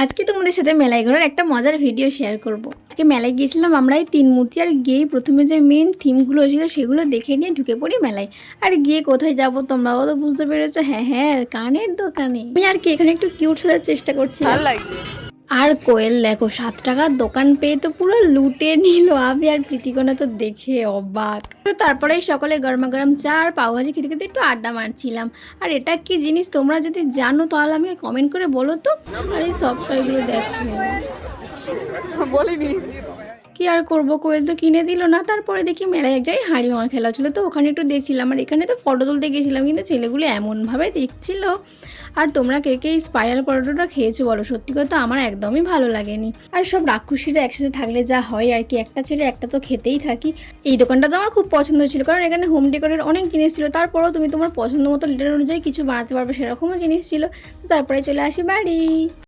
আজকে তোমাদের সাথে মেলায় ঘোরার একটা মজার ভিডিও শেয়ার করব। আজকে মেলায় গিয়েছিলাম আমরা এই 3 মূর্তি, আর গিয়েই প্রথমে যে মেন থিমগুলো ছিল সেগুলো দেখে নিয়ে ঢুকে পড়ি মেলায়। আর গিয়ে কোথায় যাব তোমরাও তো বুঝতে পেরেছো, হ্যাঁ হ্যাঁ কানের দোকানে। আমি আর কি এখানে একটু কিউট সাজার চেষ্টা করছিলাম। আর কোয়েল দেখো 7 টাকার দোকান পেয়ে তো পুরো লুটে নিল। আমি আর প্রীতিকোণা তো দেখে অবাক। তো তারপরে সকালে গরমা গরম চা আর পাওভাজি খেতে খেতে একটু আড্ডা মারছিলাম। আর এটা কি জিনিস তোমরা যদি জানো তাহলে আমাকে কমেন্ট করে বলো তো। আর এই সবটাইগুলো দেখো বলিনি। কি আর করবো, কোয়েল তো কিনে দিল না। তারপরে দেখি মেলায় এক জায়গায় হাঁড়ি ভাঙা খেলা ছিল, তো ওখানে একটু দেখছিলাম। আর এখানে তো ফটো তুলতে গেছিলাম, কিন্তু ছেলেগুলো এমনভাবে দেখছিল। আর তোমরা কে কে এই স্পাইরাল পটেটোটা খেয়েছো বলো? সত্যি কথা আমার একদমই ভালো লাগেনি। আর সব রাক্ষসীরা একসাথে থাকলে যা হয় আর কি, একটা ছেড়ে একটা তো খেতেই থাকি। এই দোকানটা তো আমার খুব পছন্দ ছিল, কারণ এখানে হোম ডেকোরের অনেক জিনিস ছিল। তারপরেও তুমি তোমার পছন্দ মতো লিটার অনুযায়ী কিছু বানাতে পারবে, সেরকমও জিনিস ছিল। তো তারপরে চলে আসি বাড়ি।